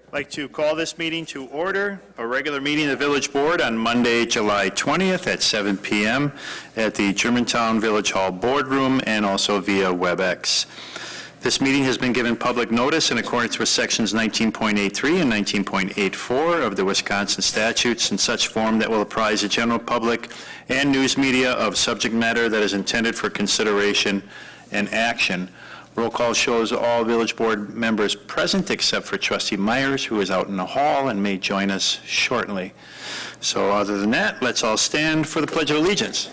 I'd like to call this meeting to order, a regular meeting of the Village Board on Monday, July 20th at 7 p.m. at the Germantown Village Hall Boardroom and also via WebEx. This meeting has been given public notice in accordance with Sections 19.83 and 19.84 of the Wisconsin statutes in such form that will apprise the general public and news media of subject matter that is intended for consideration and action. Roll call shows all Village Board members present except for Trustee Myers, who is out in the hall and may join us shortly. So other than that, let's all stand for the Pledge of Allegiance.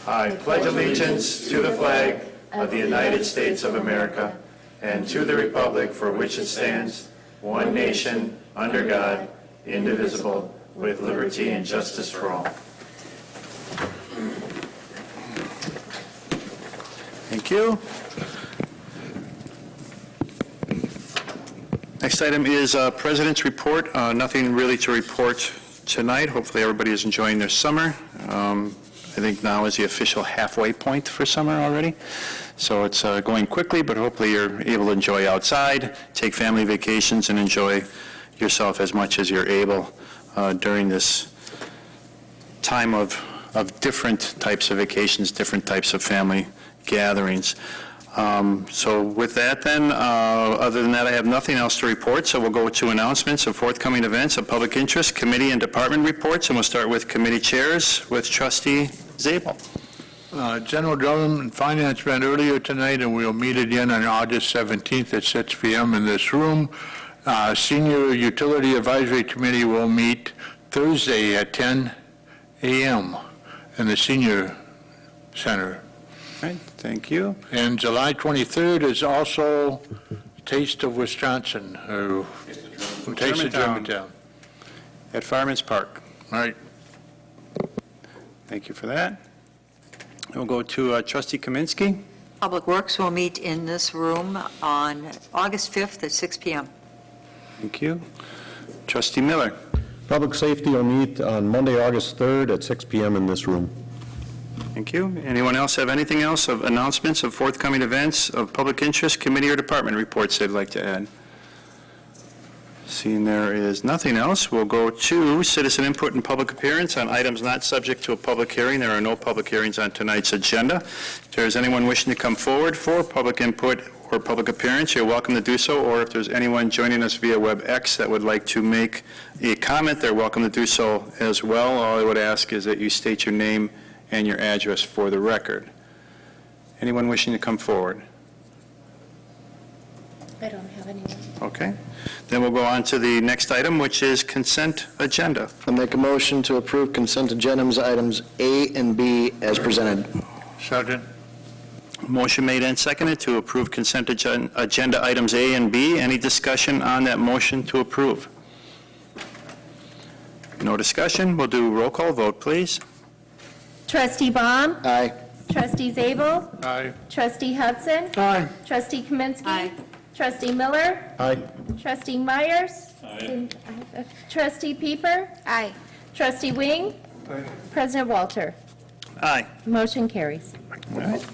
I pledge allegiance to the flag of the United States of America and to the republic for which it stands, one nation, under God, indivisible, with liberty and justice for all. Thank you. Next item is President's Report. Nothing really to report tonight. Hopefully everybody is enjoying their summer. I think now is the official halfway point for summer already. So it's going quickly, but hopefully you're able to enjoy outside, take family vacations, and enjoy yourself as much as you're able during this time of different types of vacations, different types of family gatherings. So with that then, other than that, I have nothing else to report, so we'll go to announcements of forthcoming events of public interest, committee and department reports, and we'll start with committee chairs with Trustee Zabel. General Government and Finance met earlier tonight, and we'll meet again on August 17th at 6 p.m. in this room. Senior Utility Advisory Committee will meet Thursday at 10 a.m. in the Senior Center. Right, thank you. And July 23rd is also Taste of Wisconsin, or Taste of Germantown. At Fireman's Park. Right. Thank you for that. We'll go to Trustee Kaminsky. Public Works will meet in this room on August 5th at 6 p.m. Thank you. Trustee Miller. Public Safety will meet on Monday, August 3rd at 6 p.m. in this room. Thank you. Anyone else have anything else of announcements of forthcoming events of public interest, committee or department reports they'd like to add? Seeing there is nothing else, we'll go to citizen input and public appearance on items not subject to a public hearing. There are no public hearings on tonight's agenda. If there's anyone wishing to come forward for public input or public appearance, you're welcome to do so, or if there's anyone joining us via WebEx that would like to make a comment, they're welcome to do so as well. All I would ask is that you state your name and your address for the record. Anyone wishing to come forward? I don't have anyone. Okay. Then we'll go on to the next item, which is consent agenda. I'll make a motion to approve consent agendas items A and B as presented. Sergeant. Motion made and seconded to approve consent agenda items A and B. Any discussion on that motion to approve? No discussion. We'll do roll call vote, please. Trustee Baum. Aye. Trustee Zabel. Aye. Trustee Hudson. Aye. Trustee Kaminsky. Aye. Trustee Miller. Aye. Trustee Myers. Trustee Pieper. Aye. Trustee Wing. Aye. President Walter. Aye. Motion carries. All right.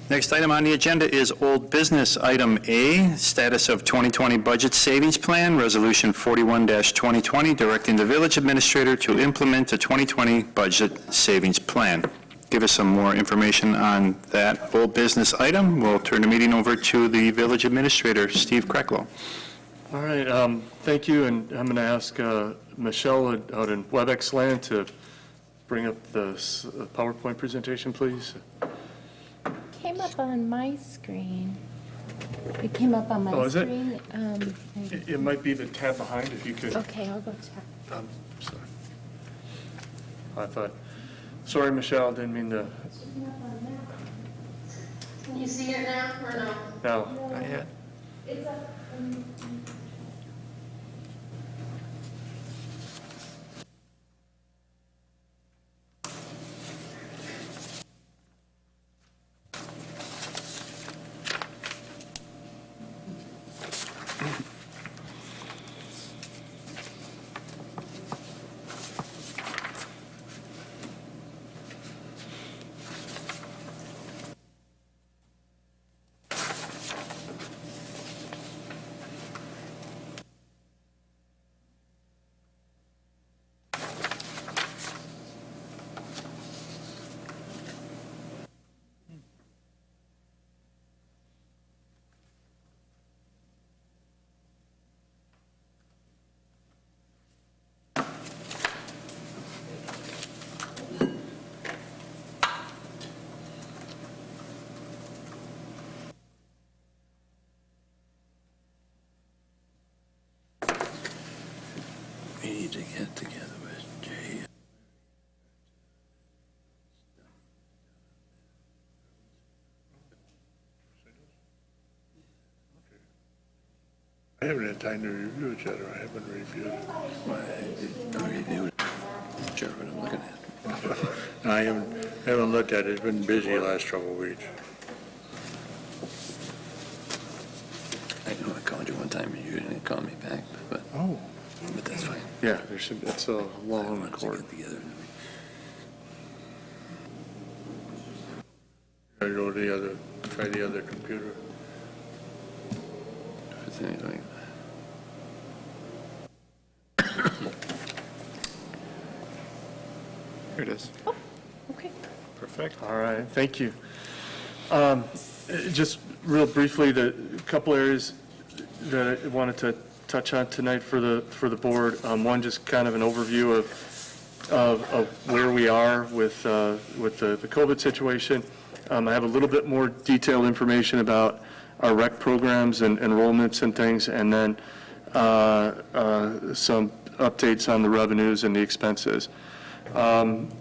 Next item on the agenda is old business. Item A, status of 2020 budget savings plan, resolution 41-2020, directing the village administrator to implement the 2020 budget savings plan. Give us some more information on that old business item. We'll turn the meeting over to the village administrator, Steve Krecklow. All right, thank you, and I'm going to ask Michelle out in WebEx land to bring up the PowerPoint presentation, please. Came up on my screen. It came up on my Oh, is it? screen. It might be the tab behind, if you could. Okay, I'll go check. Sorry. I thought, sorry, Michelle, didn't mean to. Can you see it now or no? No. Not yet. It's up. get together with Jay. I haven't had time to review each other. I haven't reviewed it. I reviewed it. Sure, what I'm looking at. No, I haven't looked at it. It's been busy the last couple of weeks. I know I called you one time and you didn't call me back, but that's fine. Yeah, it's a long Why don't you cord. get together and I go to the other, try the other computer. if it's anything. Here it is. Okay. Perfect. All right, thank you. Just real briefly, the couple areas that I wanted to touch on tonight for the board. One, just kind of an overview of where we are with the COVID situation. I have a little bit more detailed information about our rec programs and enrollments and things, and then some updates on the revenues and the expenses.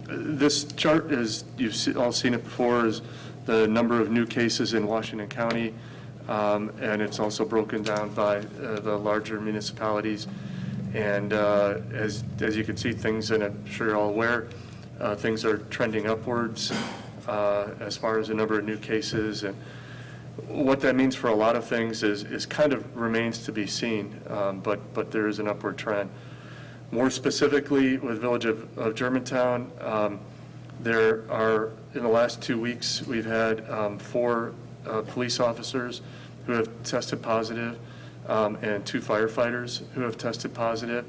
This chart, as you've all seen it before, is the number of new cases in Washington County, and it's also broken down by the larger municipalities. And as you can see, things, and I'm sure you're all aware, things are trending upwards as far as the number of new cases. And what that means for a lot of things is kind of remains to be seen, but there is an upward trend. More specifically, with Village of Germantown, there are, in the last 2 weeks, we've had 4 police officers who have tested positive, and 2 firefighters who have tested positive.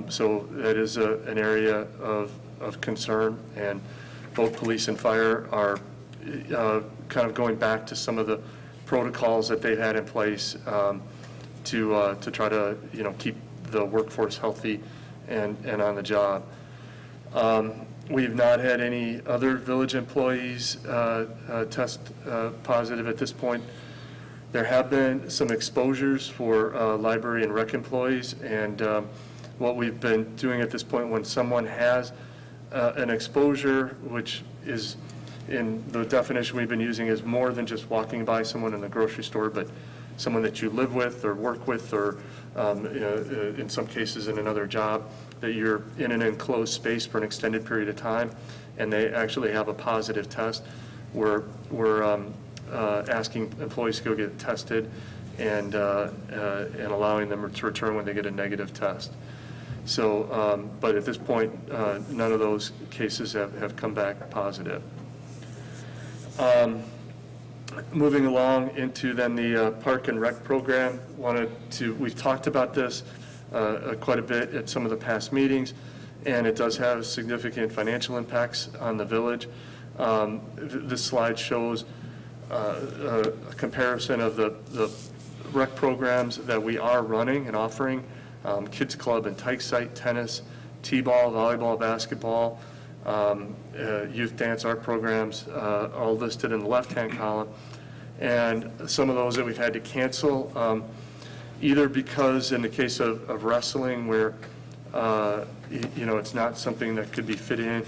So that is an area of concern, and both police and fire are kind of going back to some of the protocols that they've had in place to try to, keep the workforce healthy and on the job. We've not had any other village employees test positive at this point. There have been some exposures for library and rec employees, and what we've been doing at this point, when someone has an exposure, which is in the definition we've been using, is more than just walking by someone in the grocery store, but someone that you live with or work with, or in some cases in another job, that you're in an enclosed space for an extended period of time, and they actually have a positive test. We're asking employees to go get tested and allowing them to return when they get a negative test. So, but at this point, none of those cases have come back positive. Moving along into then the Park and Rec program, we've talked about this quite a bit at some of the past meetings, and it does have significant financial impacts on the village. This slide shows a comparison of the rec programs that we are running and offering: Kids Club and Tyke Site, tennis, t-ball, volleyball, basketball, youth dance, art programs, all listed in the left-hand column. And some of those that we've had to cancel, either because in the case of wrestling, where it's not something that could be fit in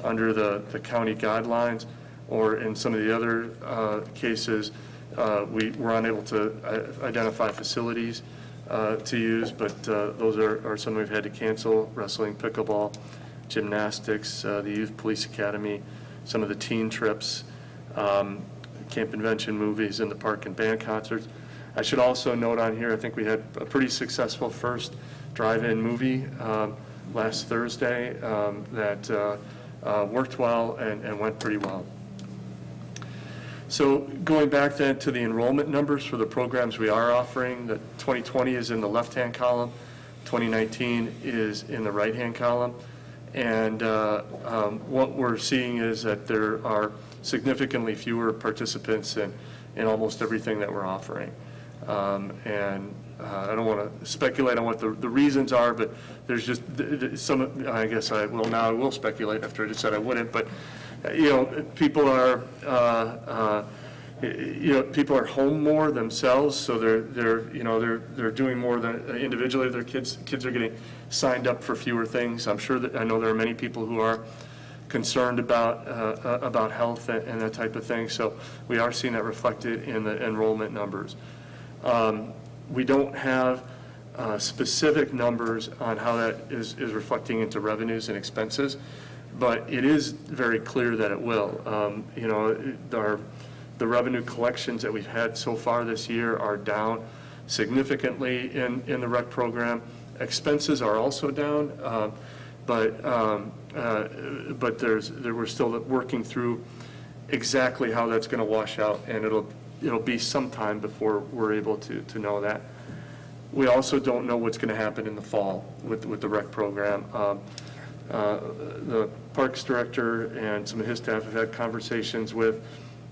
under the county guidelines, or in some of the other cases, we're unable to identify facilities to use, but those are some we've had to cancel: wrestling, pickleball, gymnastics, the Youth Police Academy, some of the teen trips, camp convention, movies, and the park and band concerts. I should also note on here, I think we had a pretty successful first drive-in movie last Thursday that worked well and went pretty well. So going back then to the enrollment numbers for the programs we are offering, the 2020 is in the left-hand column, 2019 is in the right-hand column. And what we're seeing is that there are significantly fewer participants in almost everything that we're offering. And I don't want to speculate on what the reasons are, but there's just some, I guess I will speculate after I just said I wouldn't, but people are people are home more themselves, so they're doing more than individually. Their kids are getting signed up for fewer things. I know there are many people who are concerned about health and that type of thing. So we are seeing that reflected in the enrollment numbers. We don't have specific numbers on how that is reflecting into revenues and expenses, but it is very clear that it will. The revenue collections that we've had so far this year are down significantly in the rec program. Expenses are also down, but we're still working through exactly how that's going to wash out, and it'll be some time before we're able to know that. We also don't know what's going to happen in the fall with the rec program. The Parks Director and some of his staff have had conversations with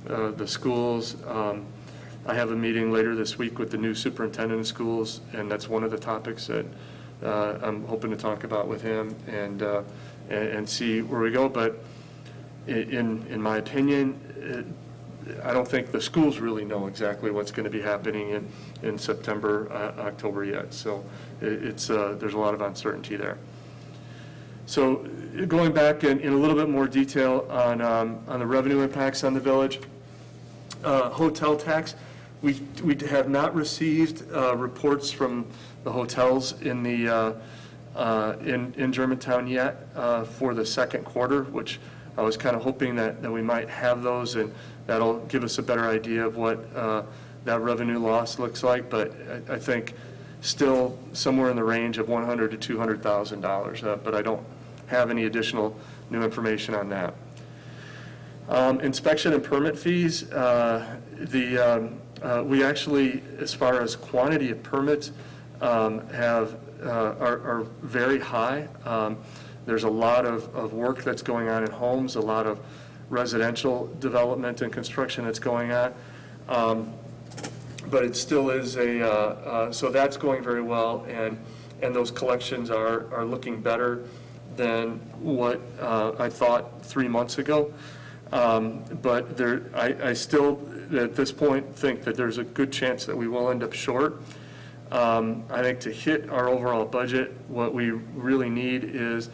the schools. I have a meeting later this week with the new superintendent of schools, and that's one of the topics that I'm hoping to talk about with him and see where we go. But in my opinion, I don't think the schools really know exactly what's going to be happening in September, October yet. So there's a lot of uncertainty there. So going back in a little bit more detail on the revenue impacts on the village, hotel tax, we have not received reports from the hotels in Germantown yet for the second quarter, which I was kind of hoping that we might have those, and that'll give us a better idea of what that revenue loss looks like. But I think still somewhere in the range of $100,000 to $200,000, but I don't have any additional new information on that. Inspection and permit fees, we actually, as far as quantity of permits, are very high. There's a lot of work that's going on in homes, a lot of residential development and construction that's going on. But it still is so that's going very well, and those collections are looking better than what I thought 3 months ago. But I still, at this point, think that there's a good chance that we will end up short. I think to hit our overall budget, what we really need is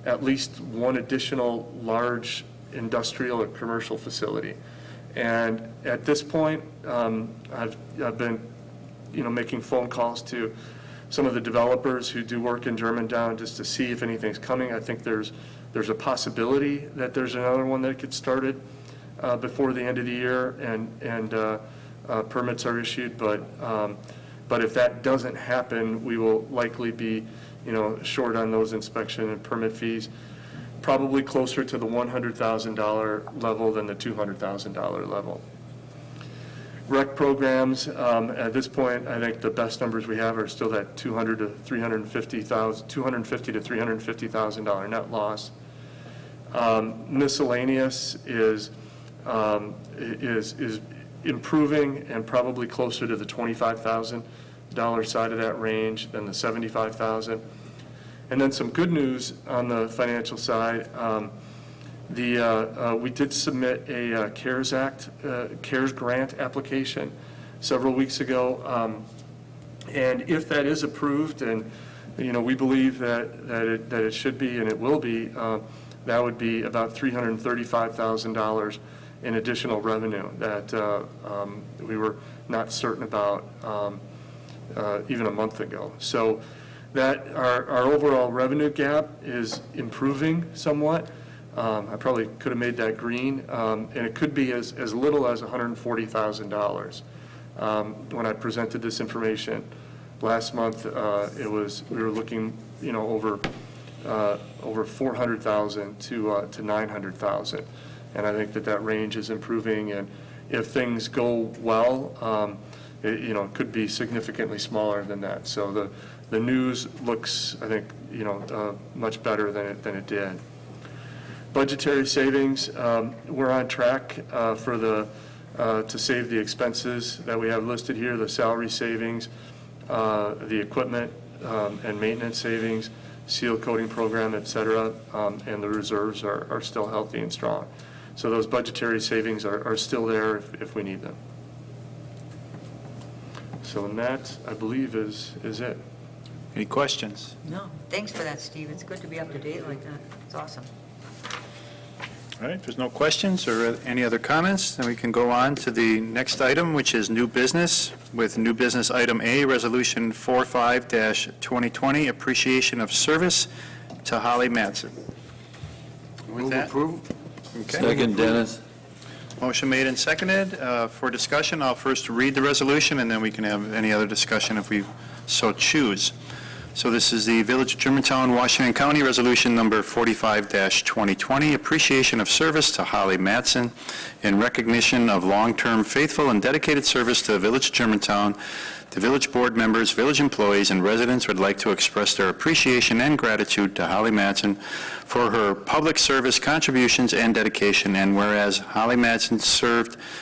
at least one additional large industrial or commercial facility. And at this point, I've been, making phone calls to some of the developers who do work in Germantown just to see if anything's coming. I think there's a possibility that there's another one that gets started before the end of the year, and permits are issued. But if that doesn't happen, we will likely be, short on those inspection and permit fees, probably closer to the $100,000 level than the $200,000 level. Rec programs, at this point, I think the best numbers we have are still that $250,000 to $350,000 net loss. Miscellaneous is improving and probably closer to the $25,000 side of that range than the $75,000. And then some good news on the financial side. We did submit a CARES grant application several weeks ago, and if that is approved, and we believe that it should be and it will be, that would be about $335,000 in additional revenue that we were not certain about even a month ago. So that our overall revenue gap is improving somewhat. I probably could have made that green, and it could be as little as $140,000. When I presented this information last month, we were looking, over $400,000 to $900,000, and I think that range is improving. And if things go well, it could be significantly smaller than that. So the news looks, I think, much better than it did. Budgetary savings, we're on track to save the expenses that we have listed here, the salary savings, the equipment and maintenance savings, seal coating program, et cetera, and the reserves are still healthy and strong. So those budgetary savings are still there if we need them. So and that, I believe, is it. Any questions? No, thanks for that, Steve. It's good to be up to date like that. It's awesome. All right, if there's no questions or any other comments, then we can go on to the next item, which is new business, with new business item A, Resolution 45-2020, appreciation of service to Holly Mattson. With Move that, approval. okay. Second, Dennis. Motion made and seconded. For discussion, I'll first read the resolution, and then we can have any other discussion if we so choose. So this is the Village of Germantown, Washington County, Resolution Number 45-2020, appreciation of service to Holly Mattson in recognition of long-term faithful and dedicated service to the Village of Germantown. The village board members, village employees, and residents would like to express their appreciation and gratitude to Holly Mattson for her public service contributions and dedication, and whereas Holly Mattson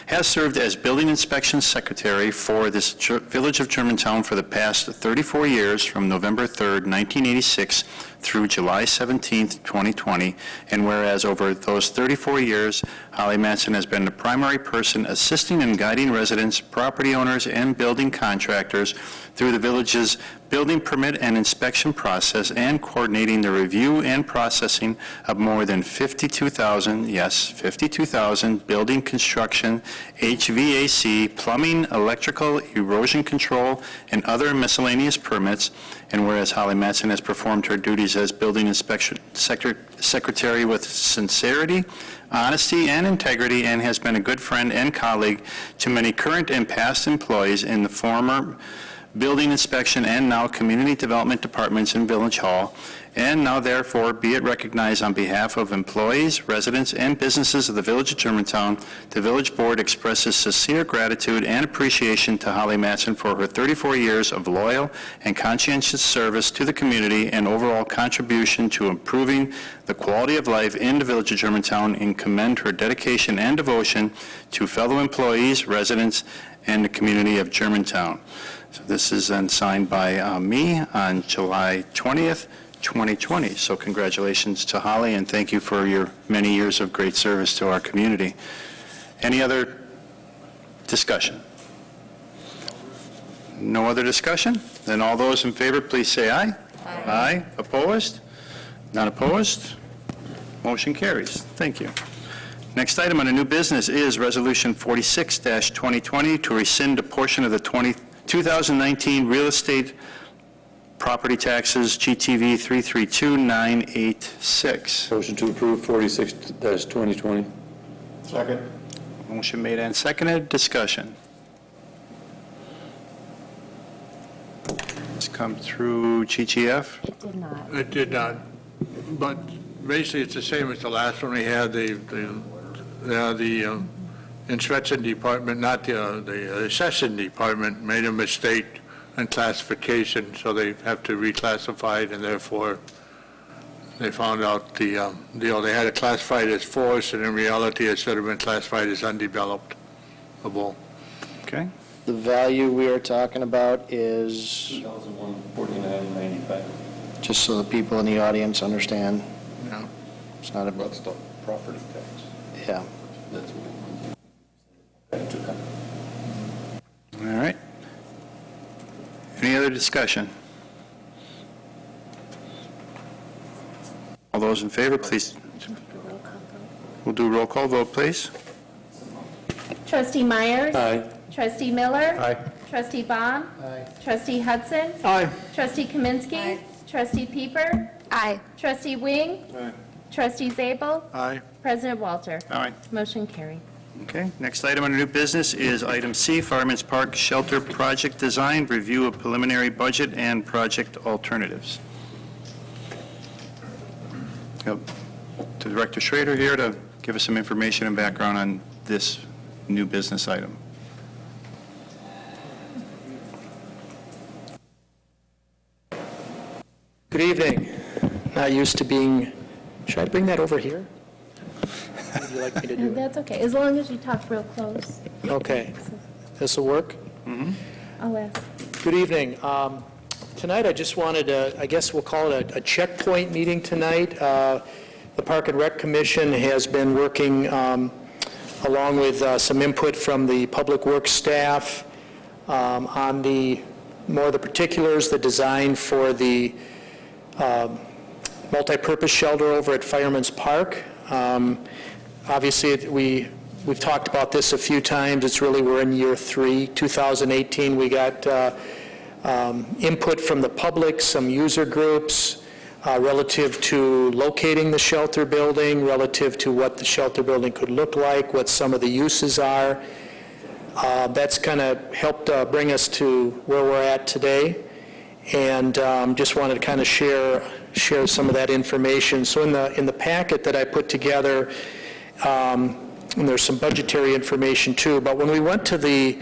has served as building inspection secretary for this Village of Germantown for the past 34 years, from November 3rd, 1986 through July 17th, 2020, and whereas over those 34 years, Holly Mattson has been the primary person assisting and guiding residents, property owners, and building contractors through the village's building permit and inspection process, and coordinating the review and processing of more than 52,000 building construction, HVAC, plumbing, electrical, erosion control, and other miscellaneous permits. And whereas Holly Mattson has performed her duties as building inspection secretary with sincerity, honesty, and integrity, and has been a good friend and colleague to many current and past employees in the former building inspection and now community development departments in Village Hall, and now therefore be it recognized on behalf of employees, residents, and businesses of the Village of Germantown, the Village Board expresses sincere gratitude and appreciation to Holly Mattson for her 34 years of loyal and conscientious service to the community and overall contribution to improving the quality of life in the Village of Germantown, and commend her dedication and devotion to fellow employees, residents, and the community of Germantown. So this is then signed by me on July 20th, 2020. So congratulations to Holly, and thank you for your many years of great service to our community. Any other discussion? No other discussion? Then all those in favor, please say aye. Aye. Opposed? Not opposed? Motion carries. Thank you. Next item on the new business is Resolution 46-2020 to rescind a portion of the 2019 real estate property taxes, GTV 332986. Motion to approve 46-2020. Second. Motion made and seconded. Discussion. It's come through GTF. It did not. It did not, but basically it's the same as the last one we had. The inspection department, not the assessing department, made a mistake in classification, so they have to reclassify it, and therefore they found out they had it classified as forest, and in reality it should have been classified as undeveloped. Okay. The value we are talking about is, 2001-49.95. just so the people in the audience understand, Yeah. it's not a, That's the property tax. yeah. That's what All right. Any other discussion? All those in favor, please. We'll do a roll call vote, please. Trustee Myers? Aye. Trustee Miller? Aye. Trustee Baum? Trustee Hudson? Aye. Trustee Kaminsky? Aye. Trustee Pieper? Aye. Trustee Wing? Trustee Zabel? Aye. President Walter? All right. Motion carried. Okay, next item on new business is item C, Fireman's Park Shelter Project Design, review of preliminary budget and project alternatives. Yep. Director Schrader here to give us some information and background on this new business item. Good evening. Not used to being, should I bring that over here? What would you like me to do? That's okay, as long as you talk real close. Okay, this will work? I'll ask. Good evening. Tonight, I just wanted to, I guess we'll call it a checkpoint meeting tonight. The Park and Rec Commission has been working along with some input from the Public Works staff on the particulars, the design for the multipurpose shelter over at Fireman's Park. Obviously, we've talked about this a few times. We're in year 3. 2018, we got input from the public, some user groups, relative to locating the shelter building, relative to what the shelter building could look like, what some of the uses are. That's kind of helped bring us to where we're at today, and just wanted to kind of share some of that information. So in the packet that I put together, and there's some budgetary information too, but when we went to the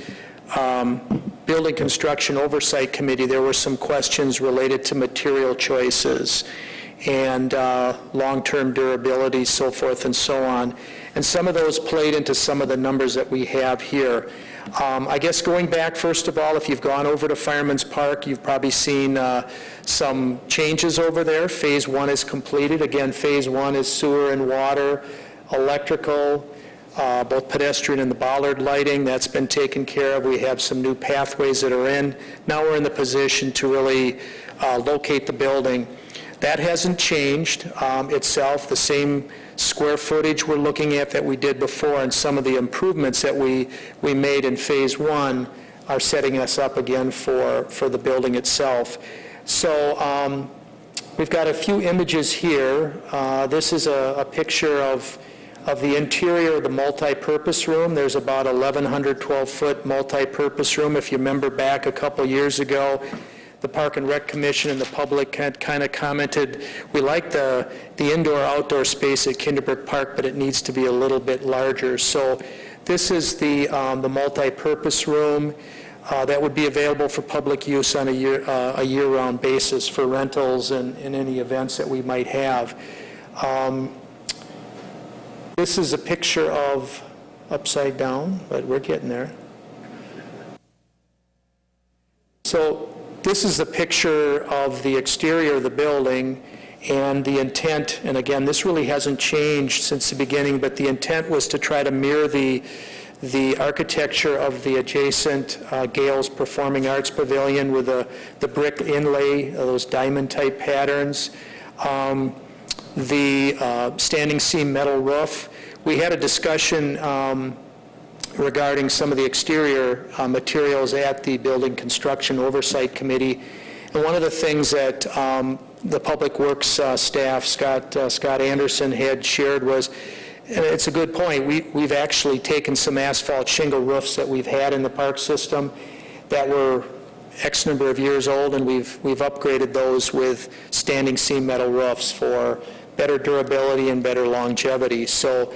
Building Construction Oversight Committee, there were some questions related to material choices and long-term durability, so forth and so on. And some of those played into some of the numbers that we have here. I guess going back, first of all, if you've gone over to Fireman's Park, you've probably seen some changes over there. Phase 1 is completed. Again, Phase 1 is sewer and water, electrical, both pedestrian and the bollard lighting. That's been taken care of. We have some new pathways that are in. Now we're in the position to really locate the building. That hasn't changed itself. The same square footage we're looking at that we did before, and some of the improvements that we made in Phase 1 are setting us up again for the building itself. So we've got a few images here. This is a picture of the interior of the multi-purpose room. There's about 1,112-foot multi-purpose room. If you remember back a couple years ago, the Park and Rec Commission and the public had kind of commented, we like the indoor-outdoor space at Kinderbrook Park, but it needs to be a little bit larger. So this is the multi-purpose room that would be available for public use on a year-round basis for rentals and any events that we might have. This is a picture of upside down, but we're getting there. So this is a picture of the exterior of the building, and the intent, and again, this really hasn't changed since the beginning, but the intent was to try to mirror the architecture of the adjacent Gales Performing Arts Pavilion with the brick inlay, those diamond-type patterns. The standing seam metal roof. We had a discussion regarding some of the exterior materials at the Building Construction Oversight Committee. And one of the things that the Public Works staff, Scott Anderson, had shared was, and it's a good point, we've actually taken some asphalt shingle roofs that we've had in the park system that were X number of years old, and we've upgraded those with standing seam metal roofs for better durability and better longevity. So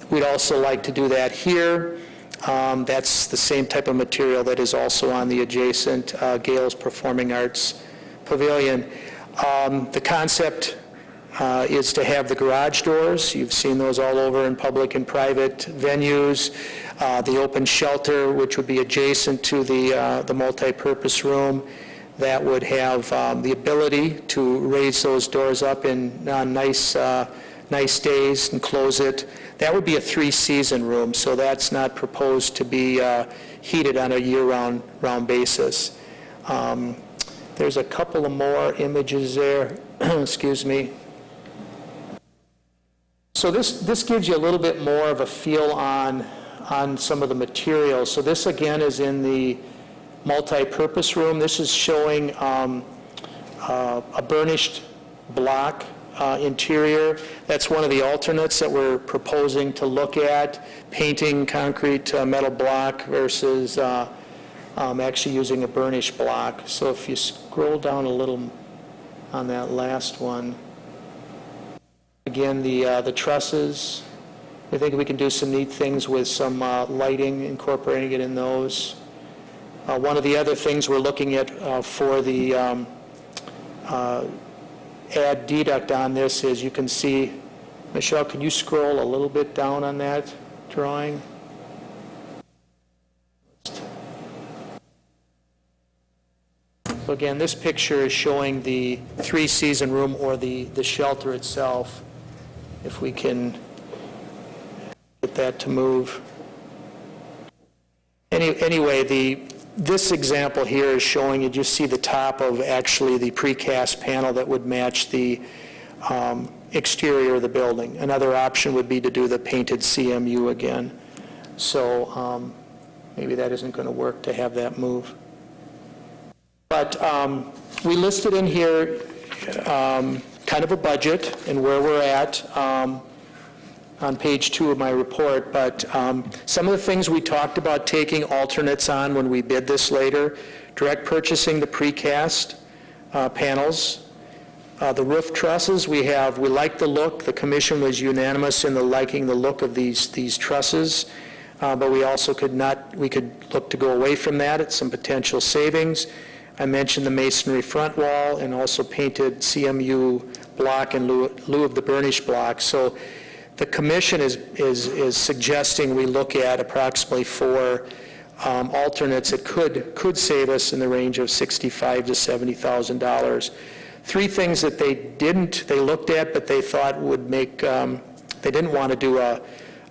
we'd also like to do that here. That's the same type of material that is also on the adjacent Gales Performing Arts Pavilion. The concept is to have the garage doors. You've seen those all over in public and private venues. The open shelter, which would be adjacent to the multi-purpose room, that would have the ability to raise those doors up in nice days and close it. That would be a 3-season room, so that's not proposed to be heated on a year-round basis. There's a couple of more images there. Excuse me. So this gives you a little bit more of a feel on some of the materials. So this again is in the multi-purpose room. This is showing a burnished block interior. That's one of the alternates that we're proposing to look at, painting concrete metal block versus actually using a burnished block. So if you scroll down a little on that last one, again, the trusses, I think we can do some neat things with some lighting, incorporating it in those. One of the other things we're looking at for the add deduct on this is, you can see, Michelle, can you scroll a little bit down on that drawing? So again, this picture is showing the 3-season room, or the shelter itself. if we can get that to move. Anyway, this example here is showing, you just see the top of actually the precast panel that would match the exterior of the building. Another option would be to do the painted CMU again. So maybe that isn't going to work to have that move. But we listed in here kind of a budget and where we're at on page 2 of my report. But some of the things we talked about taking alternates on when we bid this later, direct purchasing the precast panels, the roof trusses, we like the look. The commission was unanimous in liking the look of these trusses, but we also could look to go away from that at some potential savings. I mentioned the masonry front wall and also painted CMU block in lieu of the burnished block. So the commission is suggesting we look at approximately 4 alternates that could save us in the range of $65,000 to $70,000. 3 things that they looked at, but they thought would make, they didn't want to do an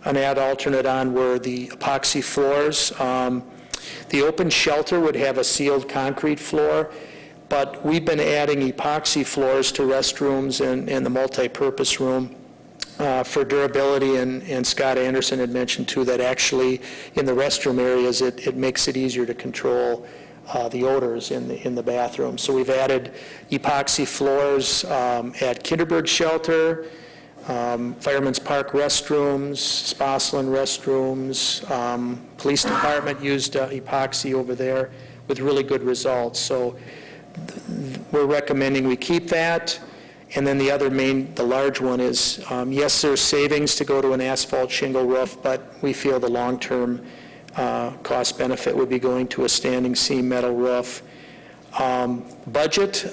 add alternate on were the epoxy floors. The open shelter would have a sealed concrete floor, but we've been adding epoxy floors to restrooms and the multi-purpose room for durability, and Scott Anderson had mentioned too that actually in the restroom areas it makes it easier to control the odors in the bathroom. So we've added epoxy floors at Kinderberg Shelter, Fireman's Park restrooms, Sposlin restrooms, police department used epoxy over there with really good results. So we're recommending we keep that. And then the large one is, yes, there's savings to go to an asphalt shingle roof, but we feel the long-term cost benefit would be going to a standing seam metal roof. Budget,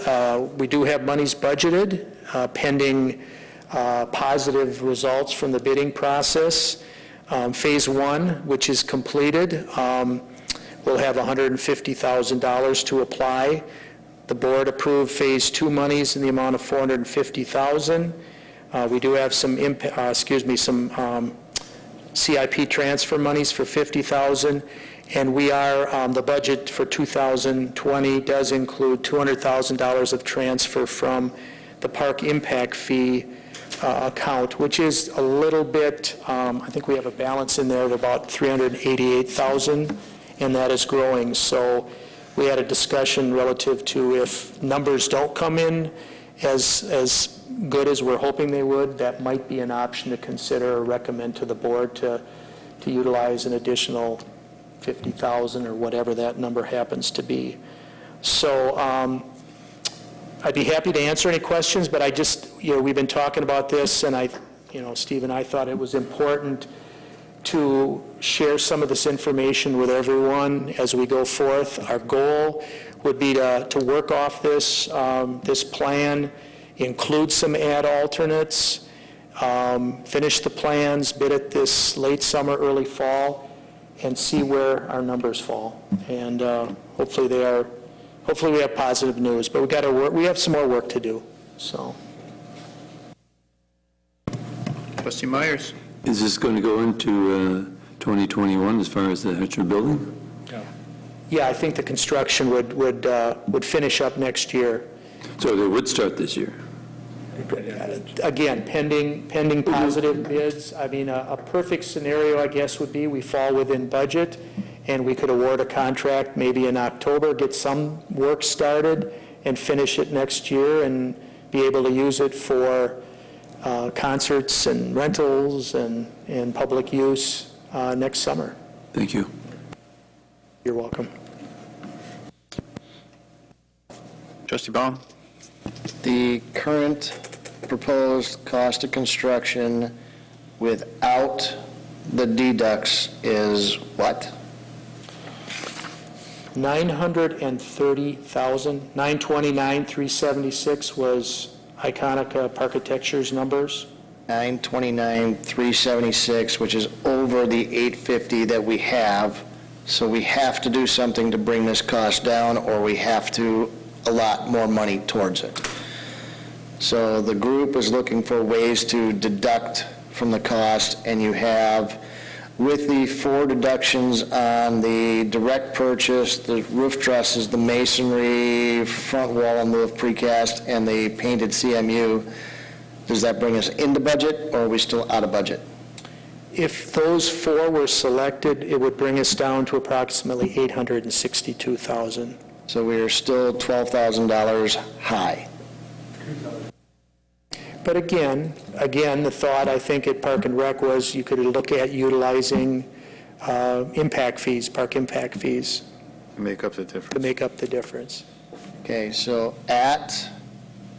we do have monies budgeted pending positive results from the bidding process. Phase 1, which is completed, we'll have $150,000 to apply. The board approved Phase 2 monies in the amount of $450,000. We do have some CIP transfer monies for $50,000, and we are, the budget for 2020 does include $200,000 of transfer from the park impact fee account, which is a little bit, I think we have a balance in there of about $388,000, and that is growing. So we had a discussion relative to if numbers don't come in as good as we're hoping they would, that might be an option to consider or recommend to the board to utilize an additional $50,000 or whatever that number happens to be. So I'd be happy to answer any questions, but we've been talking about this, and Steve and I thought it was important to share some of this information with everyone as we go forth. Our goal would be to work off this plan, include some add alternates, finish the plans, bid it this late summer, early fall, and see where our numbers fall. And hopefully we have positive news, but we have some more work to do. So. Trustee Myers? Is this going to go into 2021 as far as the Hatcher building? Yeah, I think the construction would finish up next year. So they would start this year? Again, pending positive bids. I mean, a perfect scenario, I guess, would be we fall within budget, and we could award a contract maybe in October, get some work started, and finish it next year, and be able to use it for concerts and rentals and public use next summer. Thank you. You're welcome. Trustee Baum? The current proposed cost of construction without the deducts is what? $930,000, $929,376 was Iconic Architecture's numbers. 929,376, which is over the 850 that we have. So we have to do something to bring this cost down, or we have to allot more money towards it. So the group is looking for ways to deduct from the cost, and you have, with the 4 deductions on the direct purchase, the roof trusses, the masonry, front wall in lieu of precast, and the painted CMU, does that bring us into budget, or are we still out of budget? If those 4 were selected, it would bring us down to approximately $862,000. So we are still $12,000 high. But again, the thought, I think, at Park and Rec was you could look at utilizing impact fees, park impact fees, Make up the to difference. make up the difference. Okay, so at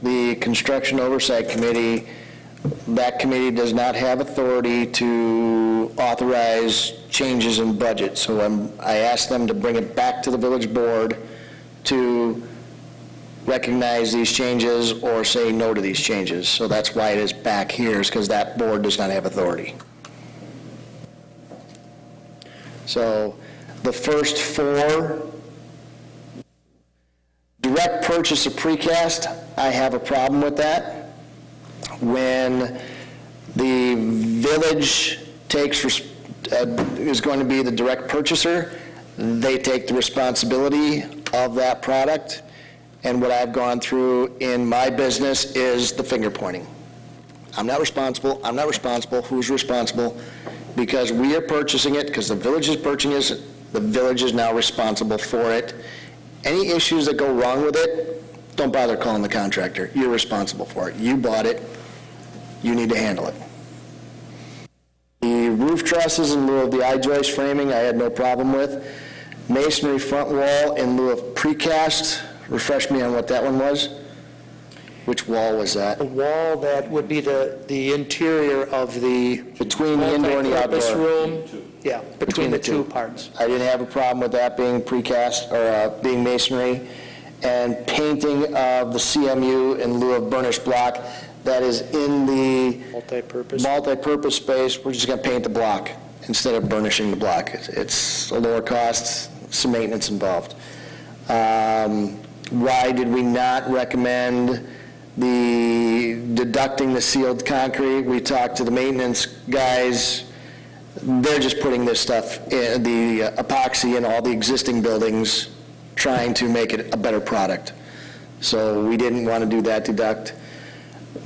the Construction Oversight Committee, that committee does not have authority to authorize changes in budget. So I asked them to bring it back to the village board to recognize these changes or say no to these changes. So that's why it is back here, is because that board does not have authority. So the first 4, direct purchase of precast, I have a problem with that. When the village is going to be the direct purchaser, they take the responsibility of that product. And what I've gone through in my business is the finger pointing. I'm not responsible, who's responsible? Because we are purchasing it, because the village is purchasing it, the village is now responsible for it. Any issues that go wrong with it, don't bother calling the contractor. You're responsible for it. You bought it, you need to handle it. The roof trusses in lieu of the I-joist framing, I had no problem with. Masonry front wall in lieu of precast, refresh me on what that one was. Which wall was that? The wall that would be the interior of the Between the indoor and the multi-purpose outdoor. room. Yeah, between the 2 parts. I didn't have a problem with that being precast, or being masonry. And painting of the CMU in lieu of burnished block, that is in the multi-purpose space, we're just going to paint the block instead of burnishing the block. It's a lower cost, some maintenance involved. Why did we not recommend deducting the sealed concrete? We talked to the maintenance guys. They're just putting this stuff, the epoxy in all the existing buildings, trying to make it a better product. So we didn't want to do that deduct.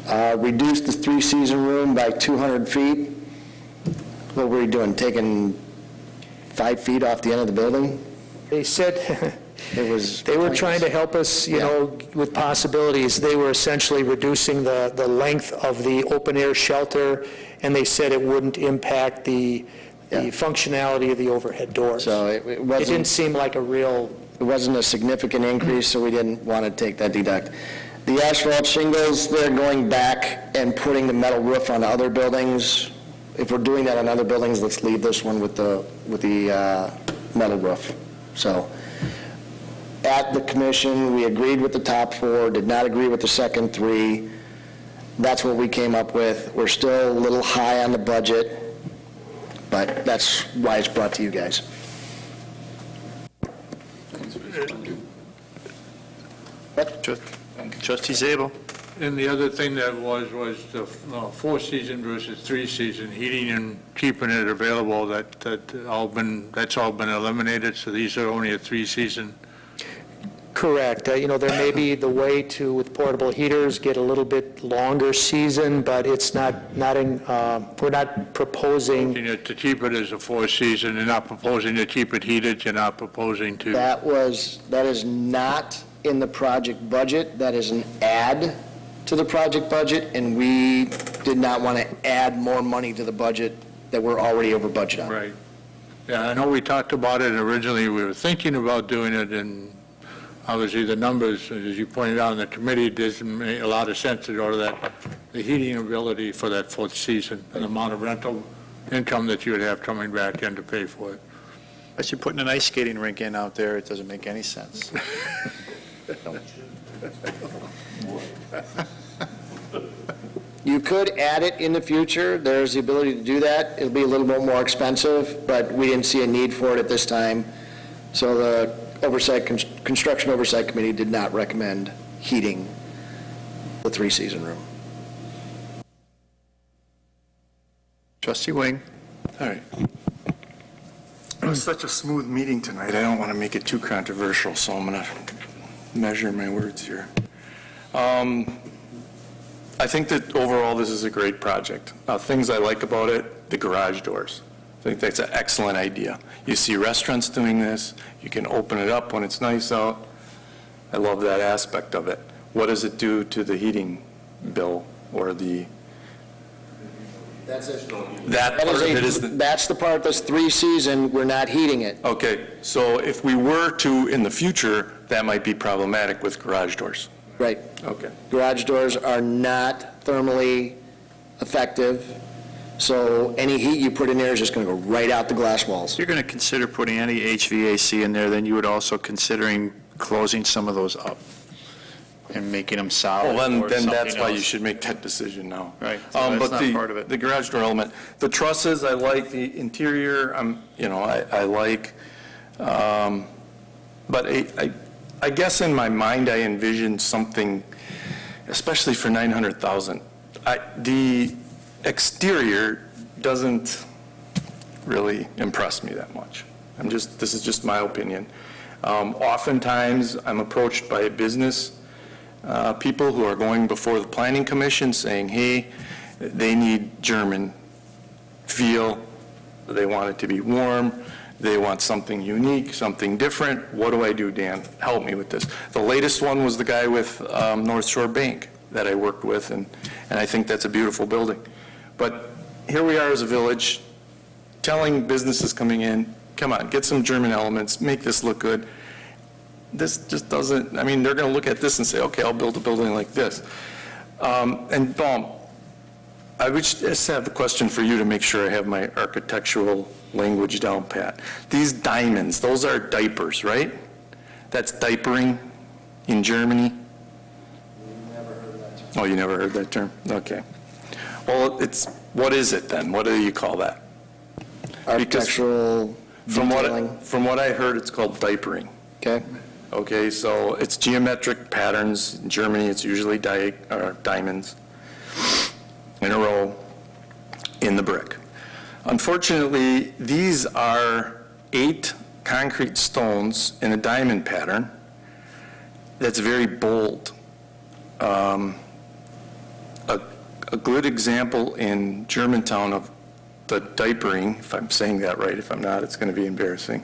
Reduce the 3-season room by 200 feet. What were we doing, taking 5 feet off the end of the building? They said, It was. they were trying to help us, with possibilities. They were essentially reducing the length of the open-air shelter, and they said it wouldn't impact the functionality of the overhead doors. So it It didn't wasn't, seem like a real, it wasn't a significant increase, so we didn't want to take that deduct. The asphalt shingles, they're going back and putting the metal roof on other buildings. If we're doing that on other buildings, let's leave this one with the metal roof. So at the commission, we agreed with the top 4, did not agree with the second 3. That's what we came up with. We're still a little high on the budget, but that's why it's brought to you guys. Trustee Zabel. And the other thing that was the 4-season versus 3-season heating and keeping it available, that's all been eliminated, so these are only a 3-season. correct. There may be the way to, with portable heaters, get a little bit longer season, but it's not we're not proposing. To keep it as a 4-season, you're not proposing to keep it heated, you're not proposing to. That is not in the project budget. That is an add to the project budget, and we did not want to add more money to the budget that we're already over budget on. Right. Yeah, I know we talked about it originally, we were thinking about doing it, and obviously the numbers, as you pointed out in the committee, doesn't make a lot of sense to go to that, the heating ability for that 4th season, and the amount of rental income that you would have coming back in to pay for it. Unless you're putting an ice skating rink in out there, it doesn't make any sense. You could add it in the future. There's the ability to do that. It'll be a little bit more expensive, but we didn't see a need for it at this time. So the Construction Oversight Committee did not recommend heating the three-season room. Trustee Wing? All right. It was such a smooth meeting tonight, I don't want to make it too controversial, so I'm going to measure my words here. I think that overall, this is a great project. Things I like about it, the garage doors. I think that's an excellent idea. You see restaurants doing this, you can open it up when it's nice out. I love that aspect of it. What does it do to the heating bill or the, That's that part of it is the... That's the part that's three-season, we're not heating it. Okay, so if we were to, in the future, that might be problematic with garage doors. Right. Okay. Garage doors are not thermally effective, so any heat you put in there is just going to go right out the glass walls. If you're going to consider putting any HVAC in there, then you would also considering closing some of those up and making them solid Well, or then that's something why you else. should make that decision now. Right, so that's But not part of it. the garage door element, the trusses, I like, the interior, I like, but I guess in my mind, I envisioned something, especially for 900,000. The exterior doesn't really impress me that much. This is just my opinion. Oftentimes, I'm approached by business people who are going before the planning commission saying, hey, they need German feel, they want it to be warm, they want something unique, something different. What do I do, Dan? Help me with this. The latest one was the guy with North Shore Bank that I worked with, and I think that's a beautiful building. But here we are as a village telling businesses coming in, come on, get some German elements, make this look good. This just doesn't, I mean, they're going to look at this and say, okay, I'll build a building like this. And Baum, I would just have a question for you to make sure I have my architectural language down pat. These diamonds, those are diapers, right? That's diapering in Germany? Never heard of that term. Oh, you never heard that term? Okay. Well, what is it then? What do you call that? Architectural detailing. From what I heard, it's called diapering. Okay. Okay, so it's geometric patterns. In Germany, it's usually diamonds in a row in the brick. Unfortunately, these are 8 concrete stones in a diamond pattern that's very bold. A good example in Germantown of the diapering, if I'm saying that right, if I'm not, it's going to be embarrassing,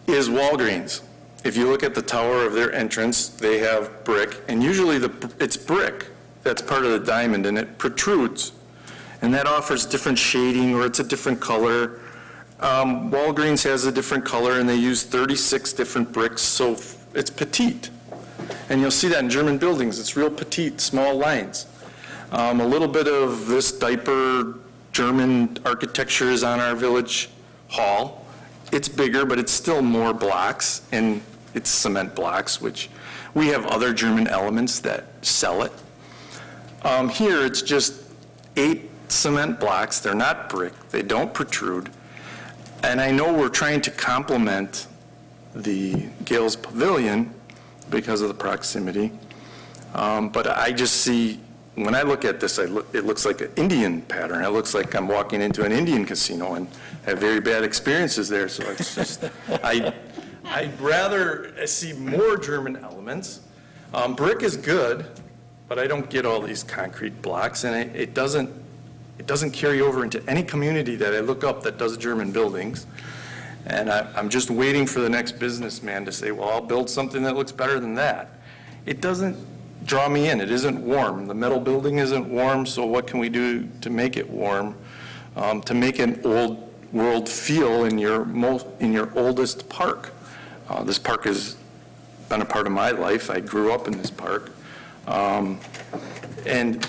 is Walgreens. If you look at the tower of their entrance, they have brick, and usually it's brick that's part of the diamond, and it protrudes, and that offers different shading, or it's a different color. Walgreens has a different color, and they use 36 different bricks, so it's petite. And you'll see that in German buildings. It's real petite, small lines. A little bit of this diaper German architecture is on our village hall. It's bigger, but it's still more blocks, and it's cement blocks, which we have other German elements that sell it. Here, it's just 8 cement blocks. They're not brick. They don't protrude. And I know we're trying to complement the Gales Pavilion because of the proximity, but I just see, when I look at this, it looks like an Indian pattern. It looks like I'm walking into an Indian casino and have very bad experiences there, so it's just, I'd rather see more German elements. Brick is good, but I don't get all these concrete blocks, and it doesn't carry over into any community that I look up that does German buildings. And I'm just waiting for the next businessman to say, well, I'll build something that looks better than that. It doesn't draw me in. It isn't warm. The metal building isn't warm, so what can we do to make it warm? To make an old world feel in your oldest park. This park has been a part of my life. I grew up in this park. And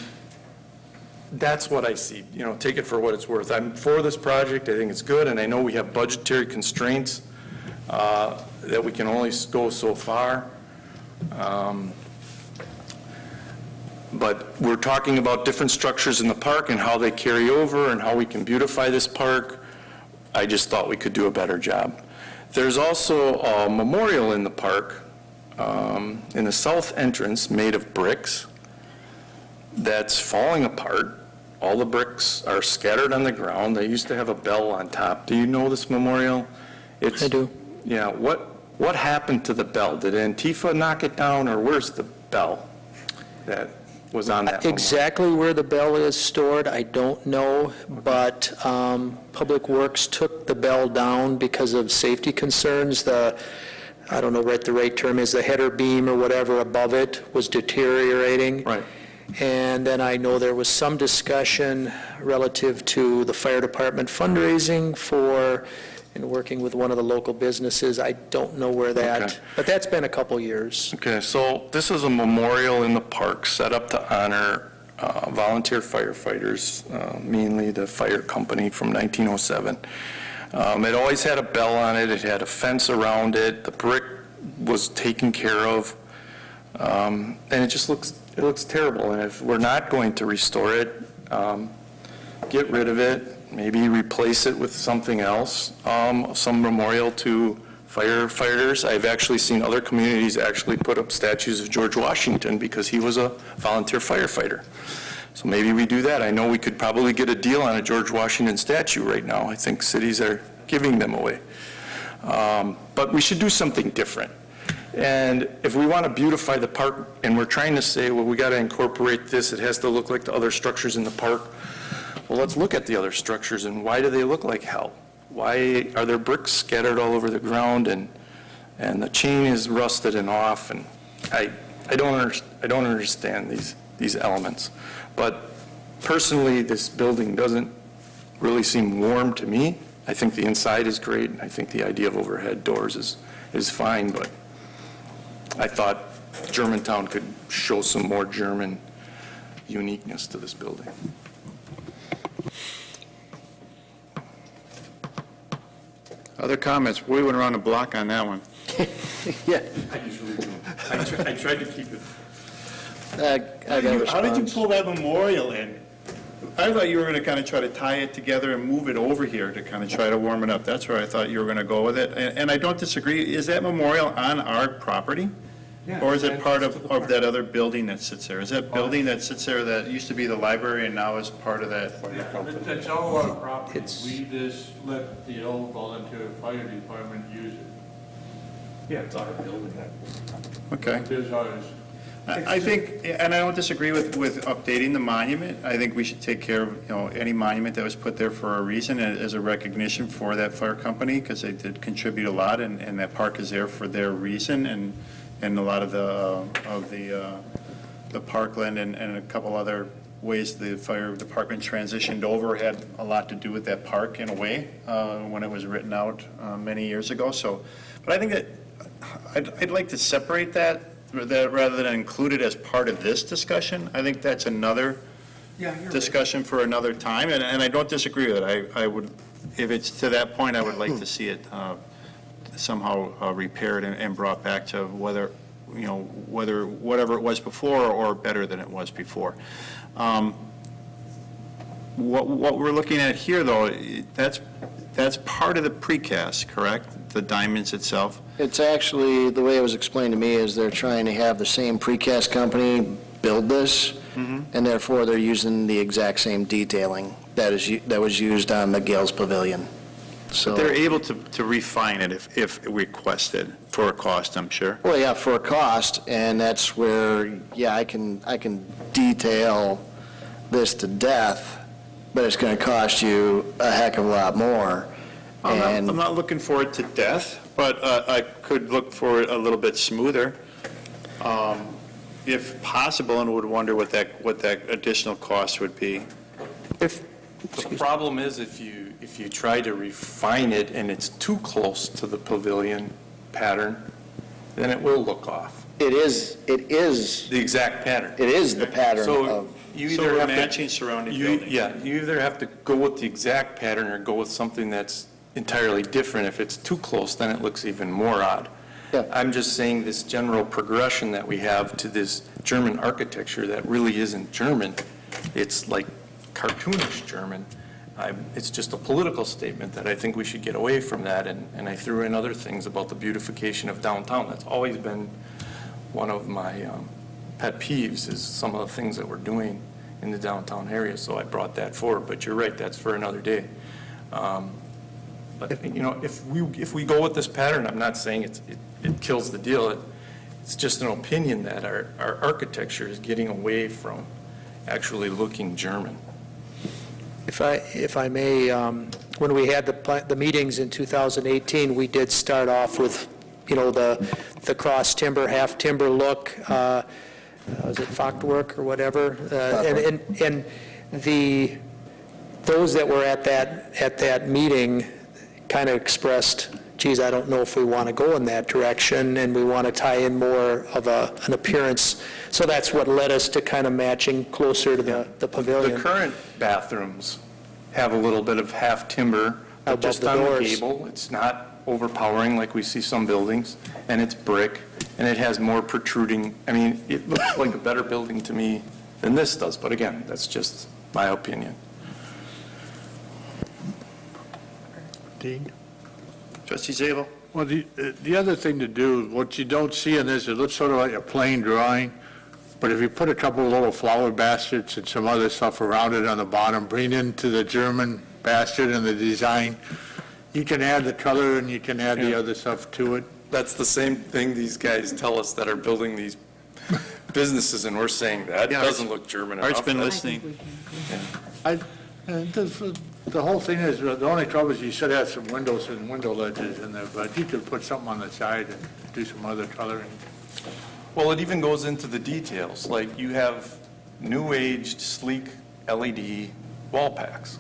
that's what I see. Take it for what it's worth. I'm for this project. I think it's good, and I know we have budgetary constraints that we can only go so far. But we're talking about different structures in the park and how they carry over and how we can beautify this park. I just thought we could do a better job. There's also a memorial in the park in the south entrance made of bricks that's falling apart. All the bricks are scattered on the ground. They used to have a bell on top. Do you know this memorial? I do. Yeah, what happened to the bell? Did Antifa knock it down, or where's the bell that was on that memorial? Exactly where the bell is stored, I don't know, but Public Works took the bell down because of safety concerns. I don't know what the right term is, the header beam or whatever above it was deteriorating. Right. And then I know there was some discussion relative to the fire department fundraising and working with one of the local businesses. I don't know where Okay. but that's been a couple years. Okay, so this is a memorial in the park set up to honor volunteer firefighters, mainly the fire company from 1907. It always had a bell on it, it had a fence around it, the brick was taken care of, and it just looks terrible. And if we're not going to restore it, get rid of it, maybe replace it with something else, some memorial to firefighters. I've actually seen other communities actually put up statues of George Washington because he was a volunteer firefighter. So maybe we do that. I know we could probably get a deal on a George Washington statue right now. I think cities are giving them away. But we should do something different. And if we want to beautify the park, and we're trying to say, well, we got to incorporate this, it has to look like the other structures in the park, well, let's look at the other structures, and why do they look like hell? Why are there bricks scattered all over the ground, and the chain is rusted and off, and I don't understand these elements. But personally, this building doesn't really seem warm to me. I think the inside is great, and I think the idea of overhead doors is fine, but I thought Germantown could show some more German uniqueness to this building. Other comments? We went around the block on that one. Yeah. I usually do. I tried to keep it. I got a How did you response. pull that memorial in? I thought you were going to kind of try to tie it together and move it over here to kind of try to warm it up. That's where I thought you were going to go with it. And I don't disagree. Is that memorial on our property? Or is it part of that other building that sits there? Is that building that sits there that used to be the library and now is part of that? It's all our property. We just let the old volunteer fire department use it. Yeah, it's our building. Okay. It is ours. I think, and I don't disagree with updating the monument. I think we should take care of, any monument that was put there for a reason as a recognition for that fire company, because they did contribute a lot, and that park is there for their reason, and a lot of the parkland and a couple other ways the fire department transitioned over had a lot to do with that park in a way, when it was written out many years ago. So, but I think that I'd like to separate that rather than include it as part of this discussion. I think that's another discussion for another time, and I don't disagree with it. I would, if it's to that point, I would like to see it somehow repaired and brought back to whether, whatever it was before or better than it was before. What we're looking at here, though, that's part of the precast, correct? The diamonds itself? It's actually, the way it was explained to me is they're trying to have the same precast company build this, and therefore they're using the exact same detailing that was used on the Gales Pavilion. So They're able to refine it if requested for a cost, I'm sure. Well, yeah, for a cost, and that's where, yeah, I can detail this to death, but it's going to cost you a heck of a lot more. I'm not looking for it to death, but I could look for it a little bit smoother, if possible, and would wonder what that additional cost would be. The problem is if you try to refine it and it's too close to the pavilion pattern, then it will look off. It is The exact pattern. It is the pattern So of, you So either we're have to... matching surrounding buildings. Yeah, you either have to go with the exact pattern or go with something that's entirely different. If it's too close, then it looks even more odd. Yeah. I'm just saying this general progression that we have to this German architecture that really isn't German. It's like cartoonish German. It's just a political statement that I think we should get away from that, and I threw in other things about the beautification of downtown. That's always been one of my pet peeves is some of the things that we're doing in the downtown area, so I brought that forward. But you're right, that's for another day. But, you know, if we go with this pattern, I'm not saying it kills the deal. It's just an opinion that our architecture is getting away from actually looking German. If I may, when we had the meetings in 2018, we did start off with, you know, the cross timber, half timber look, was it Fachwerk or whatever? And those that were at that meeting kind of expressed, geez, I don't know if we want to go in that direction, and we want to tie in more of an appearance. So that's what led us to kind of matching closer to the pavilion. The current bathrooms have a little bit of half timber, but Above just the on the doors. gable. It's not overpowering like we see some buildings, and it's brick, and it has more protruding. I mean, it looks like a better building to me than this does, but again, that's just my opinion. Dean? Trustee Zabel? Well, the other thing to do, what you don't see in this, it looks sort of like a plain drawing, but if you put a couple of little flower baskets and some other stuff around it on the bottom, bring into the German basket and the design, you can add the color and you can add the other stuff to it. That's the same thing these guys tell us that are building these businesses, and we're saying that Yeah, doesn't look German enough. Art's been listening. The whole thing is, the only trouble is you should have some windows and window ledges in there, but you could put something on the side and do some other coloring. Well, it even goes into the details, like you have new-aged, sleek LED wall packs.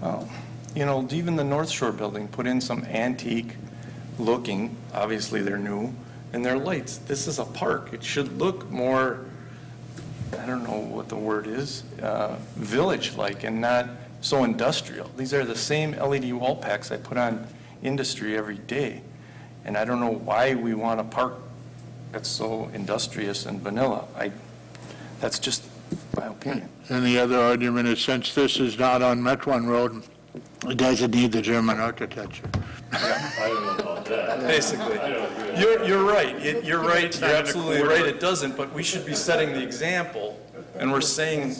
Well, you know, even the North Shore building put in some antique-looking, obviously they're new, and they're lights. This is a park. It should look more, I don't know what the word is, village-like and not so industrial. These are the same LED wall packs I put on industry every day, and I don't know why we want a park that's so industrious and vanilla. That's just my opinion. And the other argument is, since this is not on Metuan Road, it doesn't need the German architecture. Basically. You're right. You're right. You're absolutely right. It doesn't, but we should be setting the example, and we're saying,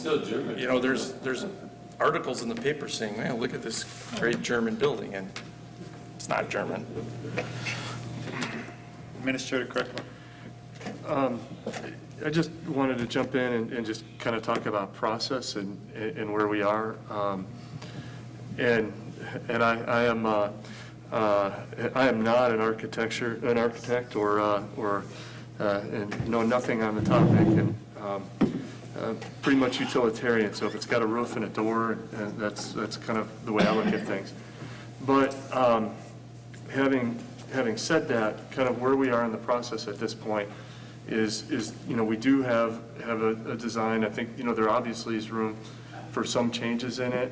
you know, there's articles in the paper saying, man, look at this great German building, and it's not German. Administrator Kreckler? I just wanted to jump in and just kind of talk about process and where we are. And I am not an architect or and know nothing on the topic, and pretty much utilitarian. So if it's got a roof and a door, that's kind of the way I look at things. But having said that, kind of where we are in the process at this point is you know, we do have a design. I think, you know, there obviously is room for some changes in it.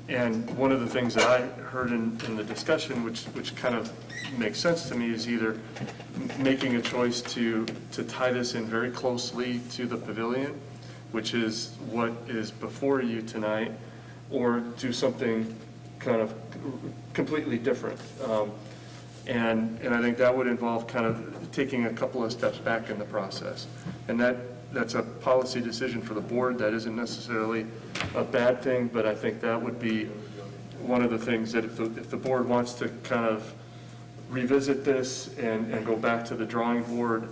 And one of the things that I heard in the discussion, which kind of makes sense to me, is either making a choice to tie this in very closely to the pavilion, which is what is before you tonight, or do something kind of completely different. And I think that would involve kind of taking a couple of steps back in the process. And that's a policy decision for the board. That isn't necessarily a bad thing, but I think that would be one of the things that if the board wants to kind of revisit this and go back to the drawing board,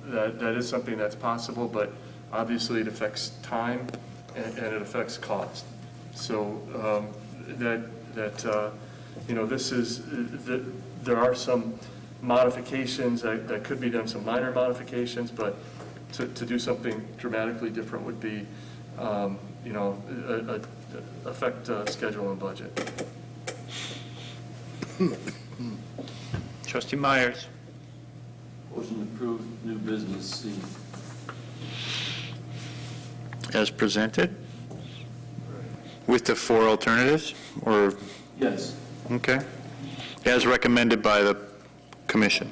that is something that's possible, but obviously it affects time and it affects cost. So you know, this is, there are some modifications that could be done, some minor modifications, but to do something dramatically different would be, you know, affect schedule and budget. Trustee Myers? Motion to approve new business C. As presented? With the four alternatives, or, Yes. okay? As recommended by the commission.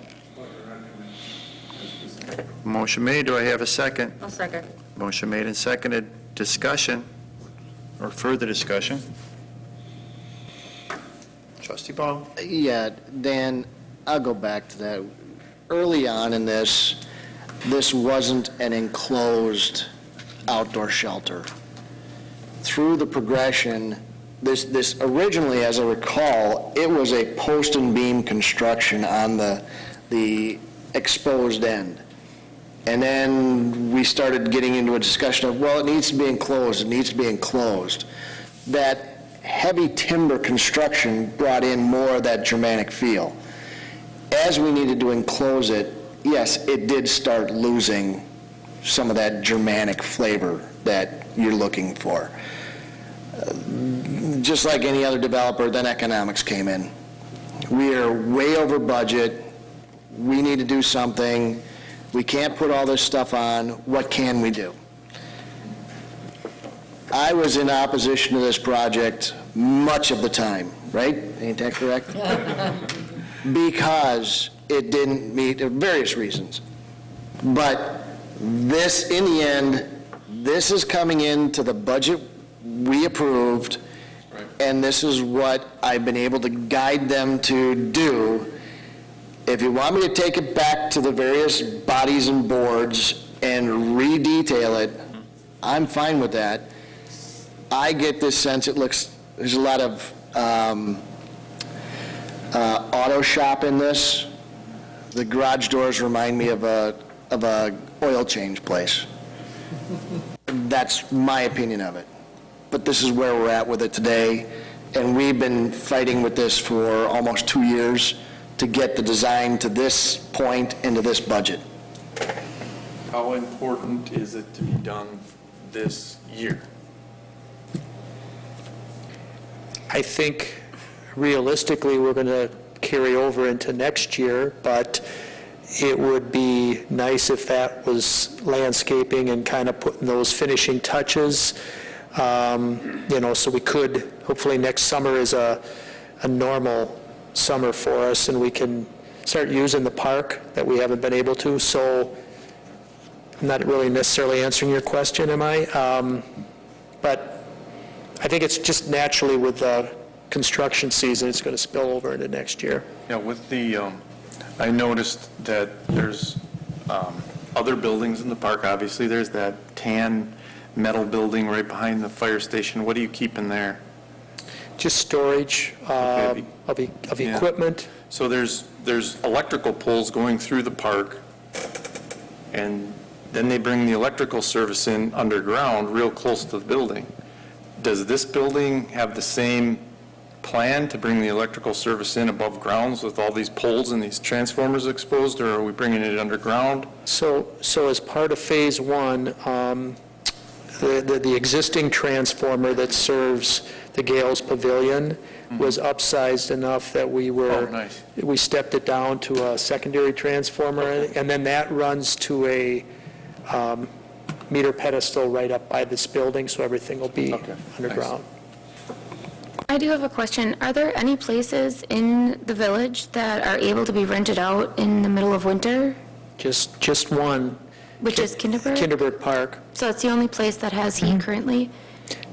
Motion made, do I have a second? I'll second. Motion made and seconded. Discussion, or further discussion? Trustee Baum? Yeah, Dan, I'll go back to that. early on in this, this wasn't an enclosed outdoor shelter. Through the progression, this originally, as I recall, it was a post and beam construction on the exposed end. And then we started getting into a discussion of, well, it needs to be enclosed, it needs to be enclosed. That heavy timber construction brought in more of that Germanic feel. As we needed to enclose it, yes, it did start losing some of that Germanic flavor that you're looking for. Just like any other developer, then economics came in. We are way over budget. We need to do something. We can't put all this stuff on. What can we do? I was in opposition to this project much of the time, right? Ain't that correct? Because it didn't meet various reasons. But this, in the end, this is coming into the budget we approved, and this is what I've been able to guide them to do. If you want me to take it back to the various bodies and boards and re-detail it, I'm fine with that. I get this sense it looks, there's a lot of auto shop in this. The garage doors remind me of a oil change place. That's my opinion of it. But this is where we're at with it today, and we've been fighting with this for almost 2 years to get the design to this point into this budget. How important is it to be done this year? I think realistically, we're going to carry over into next year, but it would be nice if that was landscaping and kind of putting those finishing touches, so we could, hopefully next summer is a normal summer for us, and we can start using the park that we haven't been able to. So I'm not really necessarily answering your question, am I? But I think it's just naturally with the construction season, it's going to spill over into next year. Yeah, with the, I noticed that there's other buildings in the park. Obviously, there's that tan metal building right behind the fire station. What do you keep in there? Just storage of Yeah. equipment. So there's electrical poles going through the park, and then they bring the electrical service in underground, real close to the building. Does this building have the same plan to bring the electrical service in above grounds with all these poles and these transformers exposed, or are we bringing it underground? So as part of Phase 1, the existing transformer that serves the Gales Pavilion was upsized enough that we stepped it down to a secondary transformer, and then that runs to a meter pedestal right up by this building, so everything will be underground. I do have a question. Are there any places in the village that are able to be rented out in the middle of winter? Just one. Which is Kinderberg? Kinderberg Park. So it's the only place that has heat currently?